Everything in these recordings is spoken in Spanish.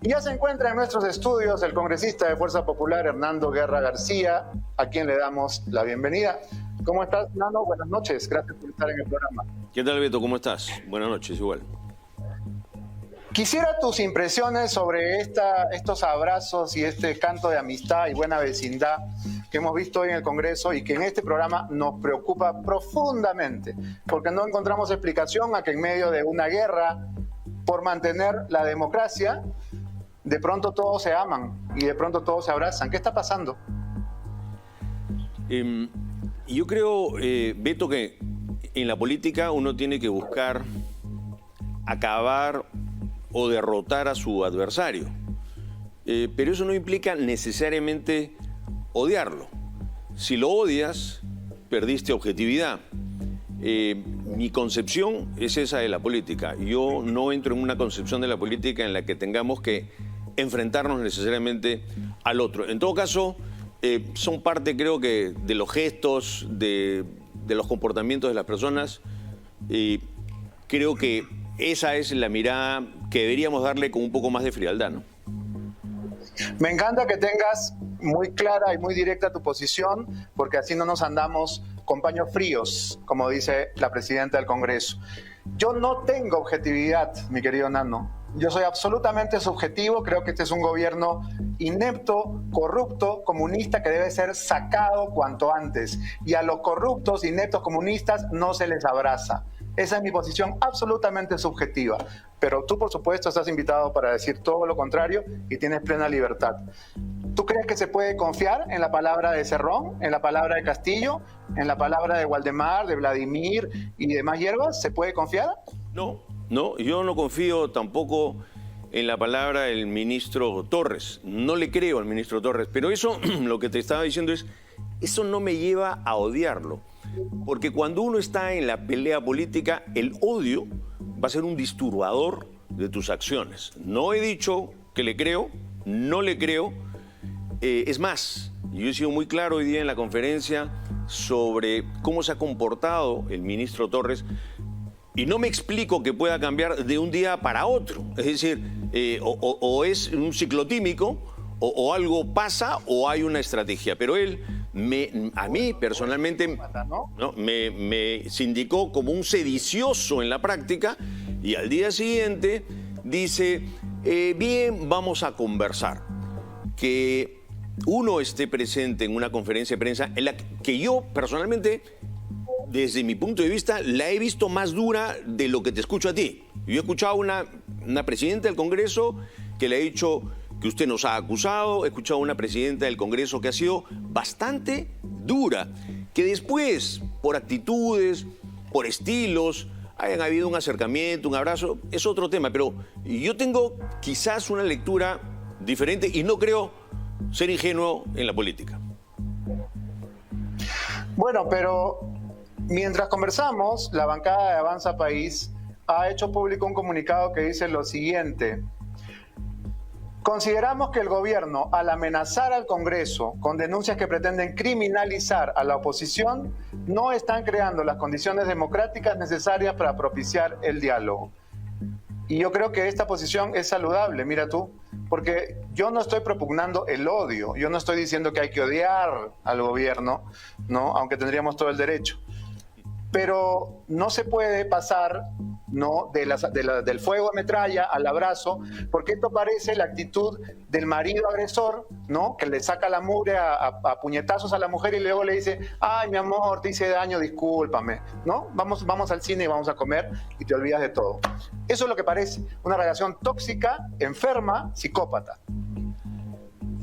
Y ya se encuentra en nuestros estudios el congresista de Fuerza Popular, Hernando Guerra García, a quien le damos la bienvenida. ¿Cómo estás, Hernando? Buenas noches, gracias por estar en el programa. ¿Qué tal, Beto? ¿Cómo estás? Buenas noches, igual. Quisiera tus impresiones sobre estos abrazos y este canto de amistad y buena vecindad que hemos visto hoy en el Congreso y que en este programa nos preocupa profundamente, porque no encontramos explicación a que en medio de una guerra por mantener la democracia, de pronto todos se aman y de pronto todos se abrazan. ¿Qué está pasando? Yo creo, Beto, que en la política uno tiene que buscar acabar o derrotar a su adversario. Pero eso no implica necesariamente odiarlo. Si lo odias, perdiste objetividad. Mi concepción es esa de la política. Yo no entro en una concepción de la política en la que tengamos que enfrentarnos necesariamente al otro. En todo caso, son parte, creo que, de los gestos, de los comportamientos de las personas. Creo que esa es la mirada que deberíamos darle con un poco más de frialdad, ¿no? Me encanta que tengas muy clara y muy directa tu posición, porque así no nos andamos con paños fríos, como dice la presidenta del Congreso. Yo no tengo objetividad, mi querido Nano. Yo soy absolutamente subjetivo. Creo que este es un gobierno inepto, corrupto, comunista, que debe ser sacado cuanto antes. Y a los corruptos, ineptos, comunistas no se les abraza. Esa es mi posición absolutamente subjetiva. Pero tú, por supuesto, estás invitado para decir todo lo contrario y tienes plena libertad. ¿Tú crees que se puede confiar en la palabra de Cerrón, en la palabra de Castillo, en la palabra de Waldemar, de Vladimir y demás hierbas? ¿Se puede confiar? No, yo no confío tampoco en la palabra del ministro Torres. No le creo al ministro Torres. Pero eso, lo que te estaba diciendo es, eso no me lleva a odiarlo. Porque cuando uno está en la pelea política, el odio va a ser un disturbador de tus acciones. No he dicho que le creo, no le creo. Es más, yo he sido muy claro hoy día en la conferencia sobre cómo se ha comportado el ministro Torres y no me explico que pueda cambiar de un día para otro. Es decir, o es un ciclotímico o algo pasa o hay una estrategia. Pero él, a mí personalmente, ¿no? me sindicó como un sedicioso en la práctica y al día siguiente dice, bien, vamos a conversar. Que uno esté presente en una conferencia de prensa en la que yo personalmente, desde mi punto de vista, la he visto más dura de lo que te escucho a ti. Yo he escuchado a una presidenta del Congreso que le ha dicho que usted nos ha acusado, he escuchado a una presidenta del Congreso que ha sido bastante dura, que después, por actitudes, por estilos, hayan habido un acercamiento, un abrazo, es otro tema, pero yo tengo quizás una lectura diferente y no creo ser ingenuo en la política. Bueno, pero mientras conversamos, la bancada de Avanza País ha hecho público un comunicado que dice lo siguiente: consideramos que el gobierno, al amenazar al Congreso con denuncias que pretenden criminalizar a la oposición, no están creando las condiciones democráticas necesarias para propiciar el diálogo. Y yo creo que esta posición es saludable, mira tú, porque yo no estoy propugnando el odio, yo no estoy diciendo que hay que odiar al gobierno, ¿no? Aunque tendríamos todo el derecho. Pero no se puede pasar, ¿no?, del fuego de metralla al abrazo, porque esto parece la actitud del marido agresor, ¿no?, que le saca la mugre a puñetazos a la mujer y luego le dice, ay, mi amor, te hice daño, discúlpame, ¿no? Vamos al cine y vamos a comer y te olvidas de todo. Eso es lo que parece, una relación tóxica, enferma, psicópata.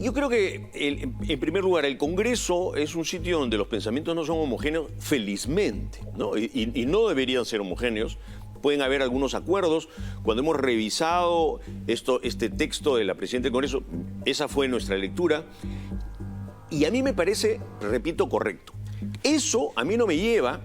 Yo creo que, en primer lugar, el Congreso es un sitio donde los pensamientos no son homogéneos, felizmente, ¿no? Y no deberían ser homogéneos. Pueden haber algunos acuerdos. Cuando hemos revisado este texto de la presidenta del Congreso, esa fue nuestra lectura. Y a mí me parece, repito, correcto. Eso a mí no me lleva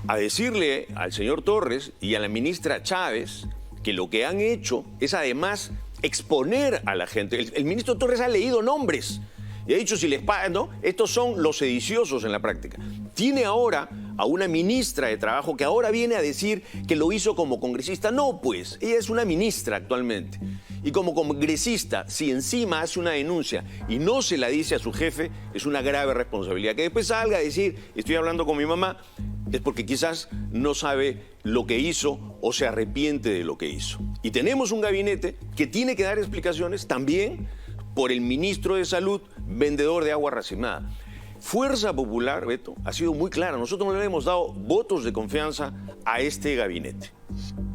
a decirle al señor Torres y a la ministra Chávez que lo que han hecho es además exponer a la gente. El ministro Torres ha leído nombres y ha dicho, si les pagan, ¿no? Estos son los sediciosos en la práctica. Tiene ahora a una ministra de Trabajo que ahora viene a decir que lo hizo como congresista. No, pues, ella es una ministra actualmente. Y como congresista, si encima hace una denuncia y no se la dice a su jefe, es una grave responsabilidad. Que después salga a decir, estoy hablando con mi mamá, es porque quizás no sabe lo que hizo o se arrepiente de lo que hizo. Y tenemos un gabinete que tiene que dar explicaciones también por el ministro de Salud, vendedor de agua racionada. Fuerza Popular, Beto, ha sido muy clara. Nosotros no le hemos dado votos de confianza a este gabinete.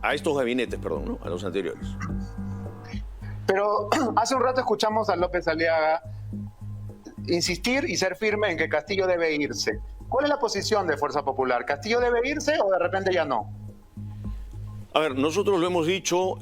A estos gabinetes, perdón, ¿no? A los anteriores. Pero hace un rato escuchamos a López Aliaga insistir y ser firme en que Castillo debe irse. ¿Cuál es la posición de Fuerza Popular? ¿Castillo debe irse o de repente ya no? A ver, nosotros lo hemos dicho,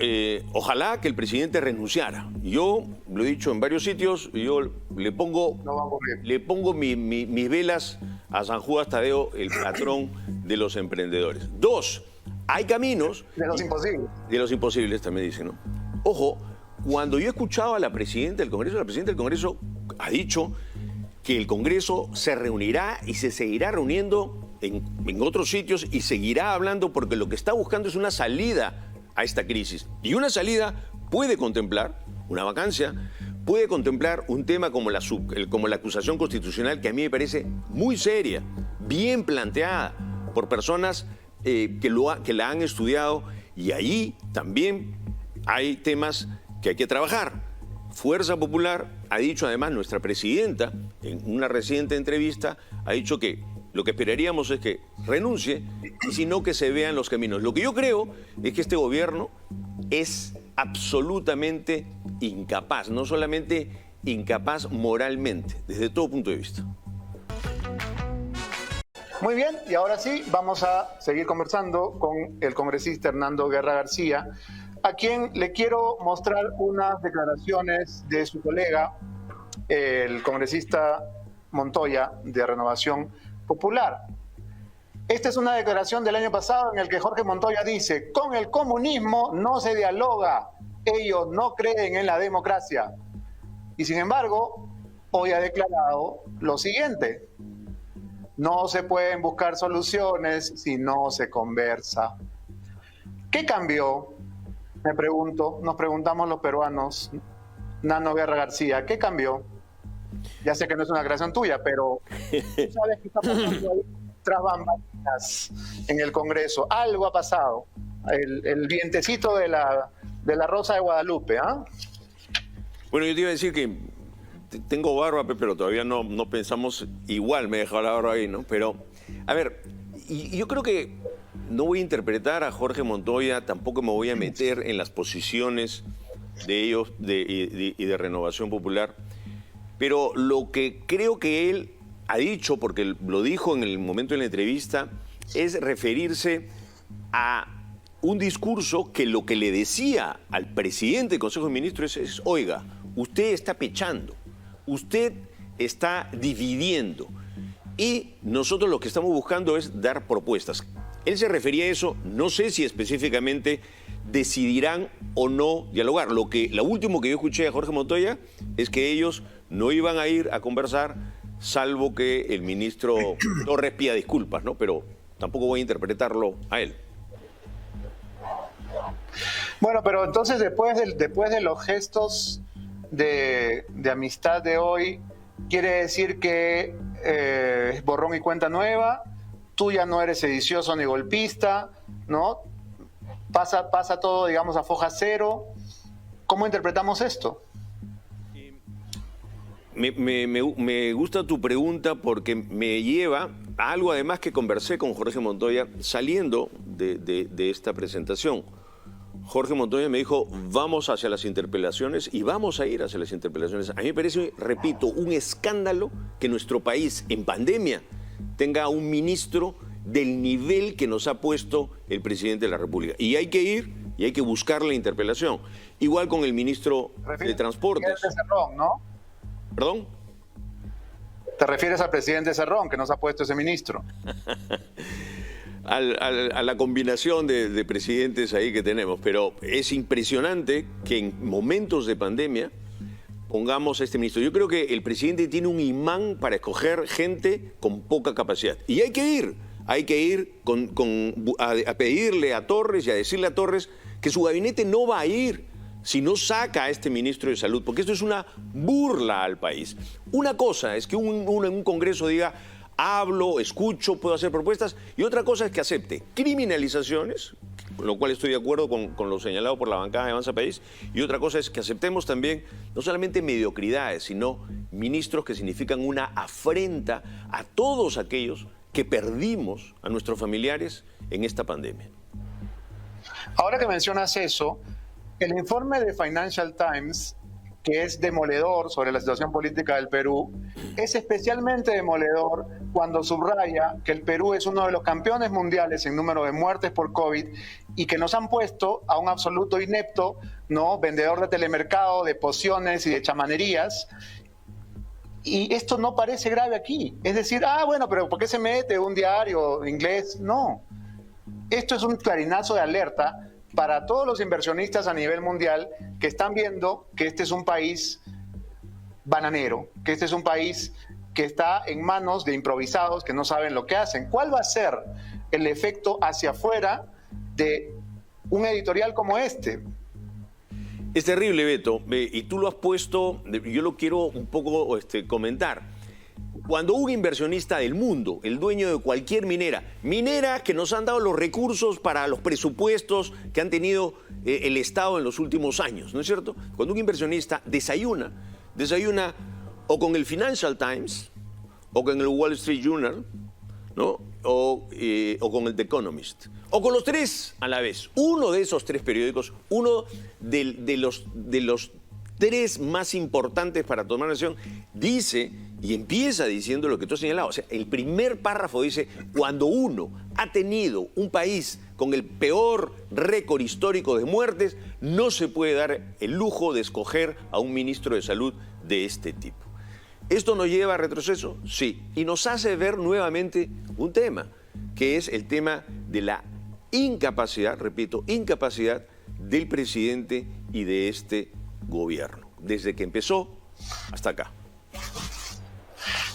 ojalá que el presidente renunciara. Yo lo he dicho en varios sitios, yo le pongo mis velas a San Judas Tadeo, el patrón de los emprendedores. Dos, hay caminos... De los imposibles. De los imposibles también dicen, ¿no? Ojo, cuando yo he escuchado a la presidenta del Congreso, la presidenta del Congreso ha dicho que el Congreso se reunirá y se seguirá reuniendo en otros sitios y seguirá hablando porque lo que está buscando es una salida a esta crisis. Y una salida puede contemplar una vacancia, puede contemplar un tema como la acusación constitucional, que a mí me parece muy seria, bien planteada por personas que la han estudiado, y ahí también hay temas que hay que trabajar. Fuerza Popular ha dicho, además, nuestra presidenta, en una reciente entrevista, ha dicho que lo que esperaríamos es que renuncie y si no, que se vean los caminos. Lo que yo creo es que este gobierno es absolutamente incapaz, no solamente incapaz moralmente, desde todo punto de vista. Muy bien, y ahora sí, vamos a seguir conversando con el congresista Hernando Guerra García, a quien le quiero mostrar unas declaraciones de su colega, el congresista Montoya, de Renovación Popular. Esta es una declaración del año pasado en el que Jorge Montoya dice: con el comunismo no se dialoga, ellos no creen en la democracia. Y sin embargo, hoy ha declarado lo siguiente: no se pueden buscar soluciones si no se conversa. ¿Qué cambió? Me pregunto, nos preguntamos los peruanos, Nano Guerra García, ¿qué cambió? Ya sé que no es una creación tuya, pero tú sabes que está pasando ahí tras bambalinas en el Congreso. Algo ha pasado. El vientecito de la Rosa de Guadalupe, ¿ah? Bueno, yo te iba a decir que tengo barba, pero todavía no pensamos igual, me he dejado la barba ahí, ¿no? Pero, a ver, yo creo que no voy a interpretar a Jorge Montoya, tampoco me voy a meter en las posiciones de ellos y de Renovación Popular, pero lo que creo que él ha dicho, porque lo dijo en el momento de la entrevista, es referirse a un discurso que lo que le decía al presidente del Consejo de Ministros es: oiga, usted está pechando, usted está dividiendo, y nosotros lo que estamos buscando es dar propuestas. Él se refería a eso, no sé si específicamente decidirán o no dialogar. Lo último que yo escuché a Jorge Montoya es que ellos no iban a ir a conversar, salvo que el ministro Torres pida disculpas, ¿no? Pero tampoco voy a interpretarlo a él. Bueno, pero entonces después de los gestos de amistad de hoy, quiere decir que es borrón y cuenta nueva, tú ya no eres sedicioso ni golpista, ¿no? Pasa todo, digamos, a foja cero. ¿Cómo interpretamos esto? Me gusta tu pregunta porque me lleva a algo además que conversé con Jorge Montoya saliendo de esta presentación. Jorge Montoya me dijo: vamos hacia las interpelaciones y vamos a ir hacia las interpelaciones. A mí me parece, repito, un escándalo que nuestro país en pandemia tenga un ministro del nivel que nos ha puesto el presidente de la República. Y hay que ir y hay que buscar la interpelación. Igual con el ministro de Transportes. Cerrón, ¿no? ¿Perdón? ¿Te refieres al presidente Cerrón, que nos ha puesto ese ministro? A la combinación de presidentes ahí que tenemos. Pero es impresionante que en momentos de pandemia pongamos a este ministro. Yo creo que el presidente tiene un imán para escoger gente con poca capacidad. Y hay que ir hay que ir a pedirle a Torres y a decirle a Torres que su gabinete no va a ir si no saca a este ministro de Salud, porque esto es una burla al país. Una cosa es que uno en un Congreso diga, hablo, escucho, puedo hacer propuestas, y otra cosa es que acepte criminalizaciones, con lo cual estoy de acuerdo con lo señalado por la bancada de Avanza País, y otra cosa es que aceptemos también no solamente mediocridades, sino ministros que significan una afrenta a todos aquellos que perdimos a nuestros familiares en esta pandemia. Ahora que mencionas eso, el informe de Financial Times, que es demoledor sobre la situación política del Perú, es especialmente demoledor cuando subraya que el Perú es uno de los campeones mundiales en número de muertes por COVID y que nos han puesto a un absoluto inepto, ¿no?, vendedor de telemercado, de pociones y de chamanerías. Y esto no parece grave aquí. Es decir, bueno, pero ¿por qué se mete un diario inglés? No. Esto es un clarinazo de alerta para todos los inversionistas a nivel mundial que están viendo que este es un país bananero, que este es un país que está en manos de improvisados que no saben lo que hacen. ¿Cuál va a ser el efecto hacia afuera de un editorial como este? Es terrible, Beto, y tú lo has puesto, yo lo quiero un poco comentar. Cuando un inversionista del mundo, el dueño de cualquier minera que nos han dado los recursos para los presupuestos que han tenido el Estado en los últimos años, ¿no es cierto? Cuando un inversionista desayuna o con el Financial Times, o con el Wall Street Journal, ¿no? O con el The Economist, o con los tres a la vez. Uno de esos tres periódicos, uno de los tres más importantes para tomar decisión, dice y empieza diciendo lo que tú has señalado. O sea, el primer párrafo dice, cuando uno ha tenido un país con el peor récord histórico de muertes, no se puede dar el lujo de escoger a un ministro de salud de este tipo. ¿Esto nos lleva a retroceso? Sí. Y nos hace ver nuevamente un tema, que es el tema de la incapacidad, repito, incapacidad del presidente y de este gobierno, desde que empezó hasta acá.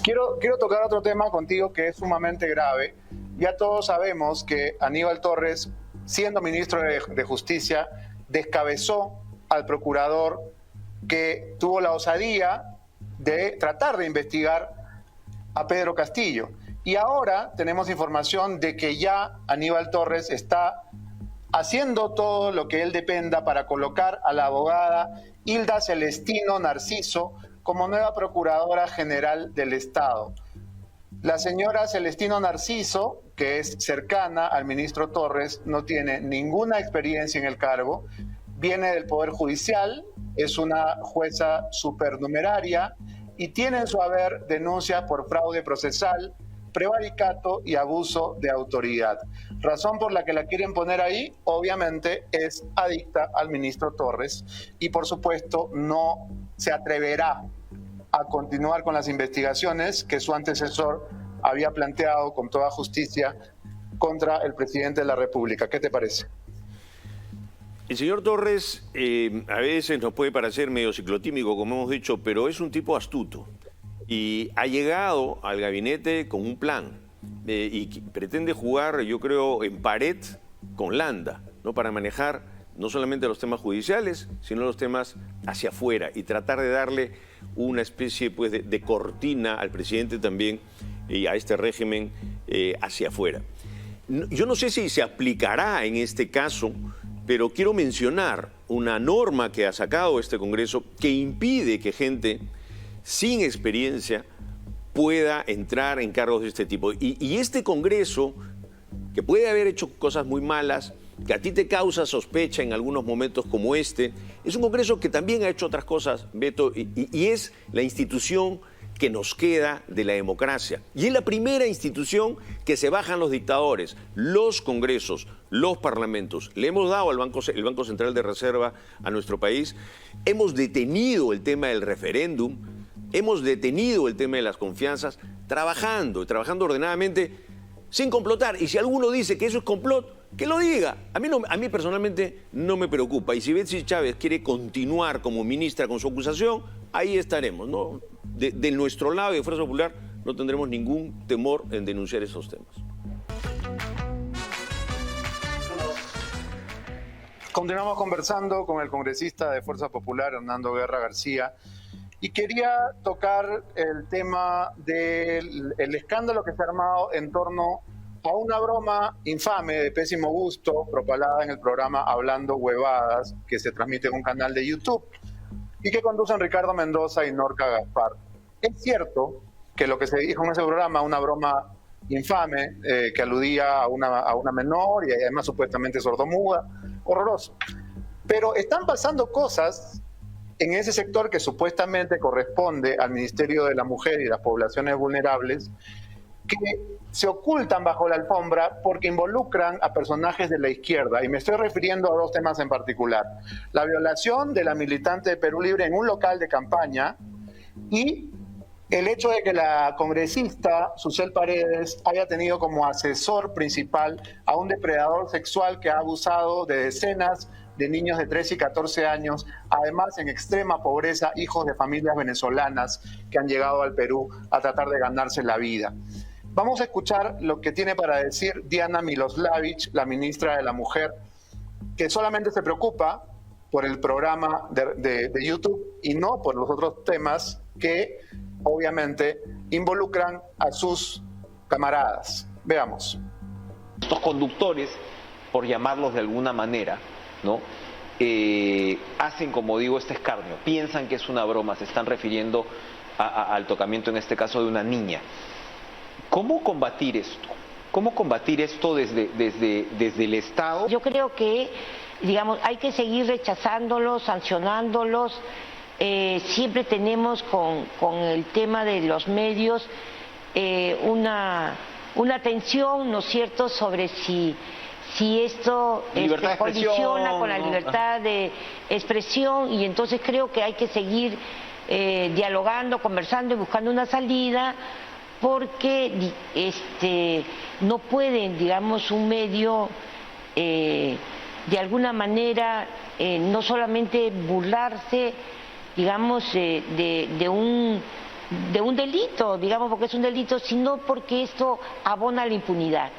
Quiero tocar otro tema contigo que es sumamente grave. Ya todos sabemos que Aníbal Torres, siendo ministro de Justicia, descabezó al procurador que tuvo la osadía de tratar de investigar a Pedro Castillo. Y ahora tenemos información de que ya Aníbal Torres está haciendo todo lo que él dependa para colocar a la abogada Hilda Celestino Narciso como nueva Procuradora General del Estado. La señora Celestino Narciso, que es cercana al ministro Torres, no tiene ninguna experiencia en el cargo, viene del Poder Judicial, es una jueza supernumeraria y tiene en su haber denuncias por fraude procesal, prevaricato y abuso de autoridad. Razón por la que la quieren poner ahí, obviamente, es adicta al ministro Torres y, por supuesto, no se atreverá a continuar con las investigaciones que su antecesor había planteado con toda justicia contra el presidente de la República. ¿Qué te parece? El señor Torres a veces nos puede parecer medio ciclotímico, como hemos dicho, pero es un tipo astuto y ha llegado al gabinete con un plan y pretende jugar, yo creo, en pared con Landa, ¿no?, para manejar no solamente los temas judiciales, sino los temas hacia afuera y tratar de darle una especie, pues, de cortina al presidente también y a este régimen hacia afuera. Yo no sé si se aplicará en este caso, pero quiero mencionar una norma que ha sacado este Congreso que impide que gente sin experiencia pueda entrar en cargos de este tipo. Y este Congreso, que puede haber hecho cosas muy malas, que a ti te causa sospecha en algunos momentos como este, es un Congreso que también ha hecho otras cosas, Beto, y es la institución que nos queda de la democracia. Y es la primera institución que se bajan los dictadores, los congresos, los parlamentos. Le hemos dado el Banco Central de Reserva a nuestro país, hemos detenido el tema del referéndum, hemos detenido el tema de las confianzas, trabajando ordenadamente, sin complotar. Y si alguno dice que eso es complot, que lo diga. A mí personalmente no me preocupa. Y si Betsy Chávez quiere continuar como ministra con su acusación, ahí estaremos, ¿no? De nuestro lado y de Fuerza Popular no tendremos ningún temor en denunciar esos temas. Continuamos conversando con el congresista de Fuerza Popular, Hernando Guerra García, y quería tocar el tema del escándalo que se ha armado en torno a una broma infame de pésimo gusto propalada en el programa Hablando Huevadas, que se transmite en un canal de YouTube y que conducen Ricardo Mendoza y Norca Gaspar. Es cierto que lo que se dijo en ese programa, una broma infame que aludía a una menor y además supuestamente sordomuda, horroroso. Pero están pasando cosas en ese sector que supuestamente corresponde al Ministerio de la Mujer y las Poblaciones Vulnerables, que se ocultan bajo la alfombra porque involucran a personajes de la izquierda. Y me estoy refiriendo a dos temas en particular. La violación de la militante de Perú Libre en un local de campaña y el hecho de que la congresista Susel Paredes haya tenido como asesor principal a un depredador sexual que ha abusado de decenas de niños de 13 y 14 años, además en extrema pobreza, hijos de familias venezolanas que han llegado al Perú a tratar de ganarse la vida. Vamos a escuchar lo que tiene para decir Diana Miloslavich, la ministra de la Mujer, que solamente se preocupa por el programa de YouTube y no por los otros temas que obviamente involucran a sus camaradas. Veamos. Estos conductores, por llamarlos de alguna manera, ¿no? Hacen, como digo, este escarnio, piensan que es una broma, se están refiriendo al tocamiento, en este caso, de una niña. ¿Cómo combatir esto? ¿Cómo combatir esto desde el Estado? Yo creo que, digamos, hay que seguir rechazándolos, sancionándolos. Siempre tenemos con el tema de los medios una tensión, ¿no es cierto?, sobre si esto colisiona con la libertad de expresión, y entonces creo que hay que seguir dialogando, conversando y buscando una salida, porque no pueden, digamos, un medio de alguna manera no solamente burlarse, digamos, de un delito, digamos, porque es un delito, sino porque esto abona la impunidad.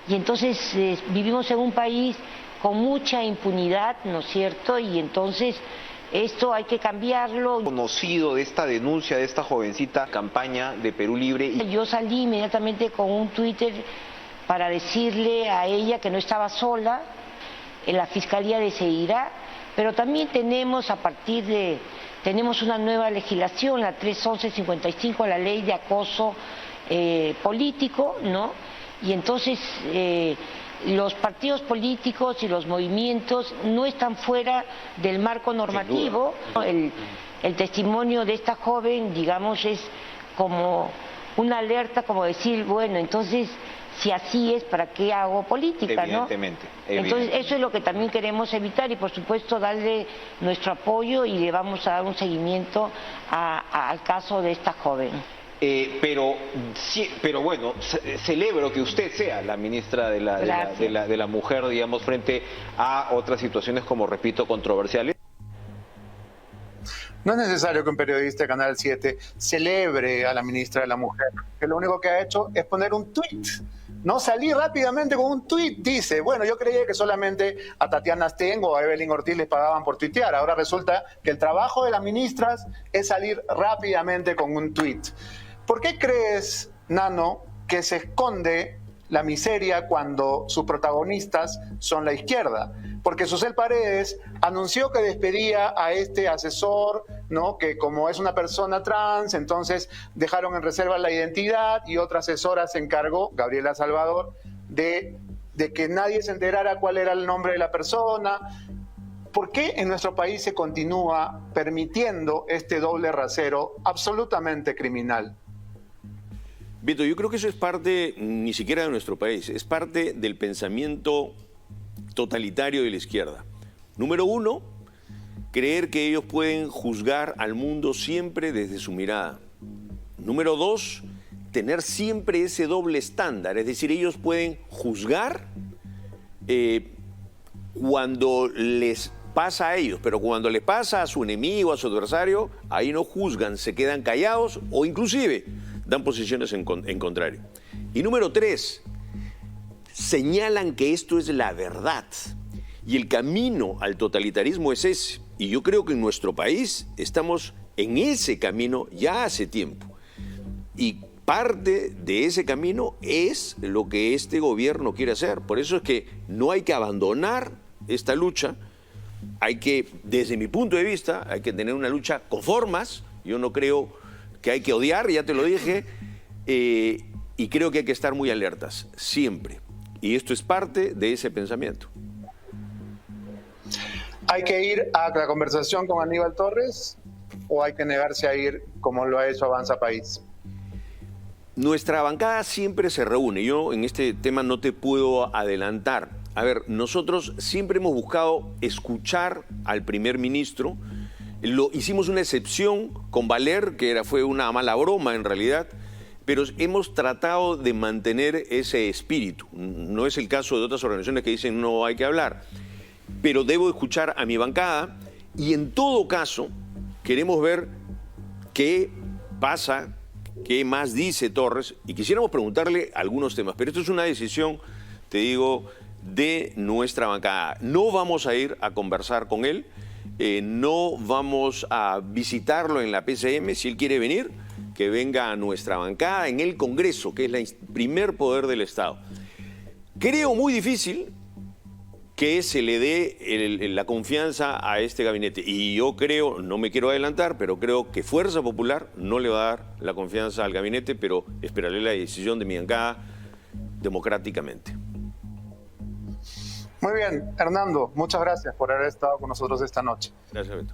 Y entonces vivimos en un país con mucha impunidad, ¿no es cierto? Y entonces esto hay que cambiarlo. Conocido de esta denuncia de esta jovencita campaña de Perú Libre. Yo salí inmediatamente con un Twitter para decirle a ella que no estaba sola, la Fiscalía le seguirá, pero también tenemos tenemos una nueva legislación, la 311-55, la ley de acoso político, ¿no? Y entonces los partidos políticos y los movimientos no están fuera del marco normativo. El testimonio de esta joven, digamos, es como una alerta, como decir, bueno, entonces, si así es, ¿para qué hago política? Evidentemente, ¿no? Entonces, eso es lo que también queremos evitar y, por supuesto, darle nuestro apoyo y le vamos a dar un seguimiento al caso de esta joven. Pero bueno, celebro que usted sea la ministra de la Mujer, digamos, frente a otras situaciones como, repito, controversiales. No es necesario que un periodista de Canal 7 celebre a la ministra de la Mujer, que lo único que ha hecho es poner un tuit. No, salí rápidamente con un tuit, dice, bueno, yo creía que solamente a Tatiana Stengo o a Evelyn Ortiz les pagaban por tuitear. Ahora resulta que el trabajo de las ministras es salir rápidamente con un tuit. ¿Por qué crees, Nano, que se esconde la miseria cuando sus protagonistas son la izquierda? Porque Susel Paredes anunció que despedía a este asesor, ¿no?, que como es una persona trans, entonces dejaron en reserva la identidad, y otra asesora se encargó, Gabriela Salvador, de que nadie se enterara cuál era el nombre de la persona. ¿Por qué en nuestro país se continúa permitiendo este doble rasero absolutamente criminal? Beto, yo creo que eso es parte ni siquiera de nuestro país, es parte del pensamiento totalitario de la izquierda. Número uno, creer que ellos pueden juzgar al mundo siempre desde su mirada. Número dos, tener siempre ese doble estándar, es decir, ellos pueden juzgar cuando les pasa a ellos, pero cuando les pasa a su enemigo, a su adversario, ahí no juzgan, se quedan callados o inclusive dan posiciones en contrario. Y número tres, señalan que esto es la verdad. Y el camino al totalitarismo es ese. Y yo creo que en nuestro país estamos en ese camino ya hace tiempo. Y parte de ese camino es lo que este gobierno quiere hacer. Por eso es que no hay que abandonar esta lucha. Hay que, desde mi punto de vista, hay que tener una lucha con formas. Yo no creo que hay que odiar, ya te lo dije, y creo que hay que estar muy alertas, siempre. Y esto es parte de ese pensamiento. ¿Hay que ir a la conversación con Aníbal Torres o hay que negarse a ir como lo ha hecho Avanza País? Nuestra bancada siempre se reúne. Yo en este tema no te puedo adelantar. A ver, nosotros siempre hemos buscado escuchar al primer ministro. Hicimos una excepción con Valer, que fue una mala broma en realidad, pero hemos tratado de mantener ese espíritu. No es el caso de otras organizaciones que dicen no hay que hablar. Pero debo escuchar a mi bancada y en todo caso queremos ver qué pasa, qué más dice Torres y quisiéramos preguntarle algunos temas. Pero esto es una decisión, te digo, de nuestra bancada. No vamos a ir a conversar con él, no vamos a visitarlo en la PCM. Si él quiere venir, que venga a nuestra bancada en el Congreso, que es el primer poder del Estado. Creo muy difícil que se le dé la confianza a este gabinete. Y yo creo, no me quiero adelantar, pero creo que Fuerza Popular no le va a dar la confianza al gabinete, pero esperaré la decisión de mi bancada democráticamente. Muy bien, Hernando, muchas gracias por haber estado con nosotros esta noche. Gracias, Beto.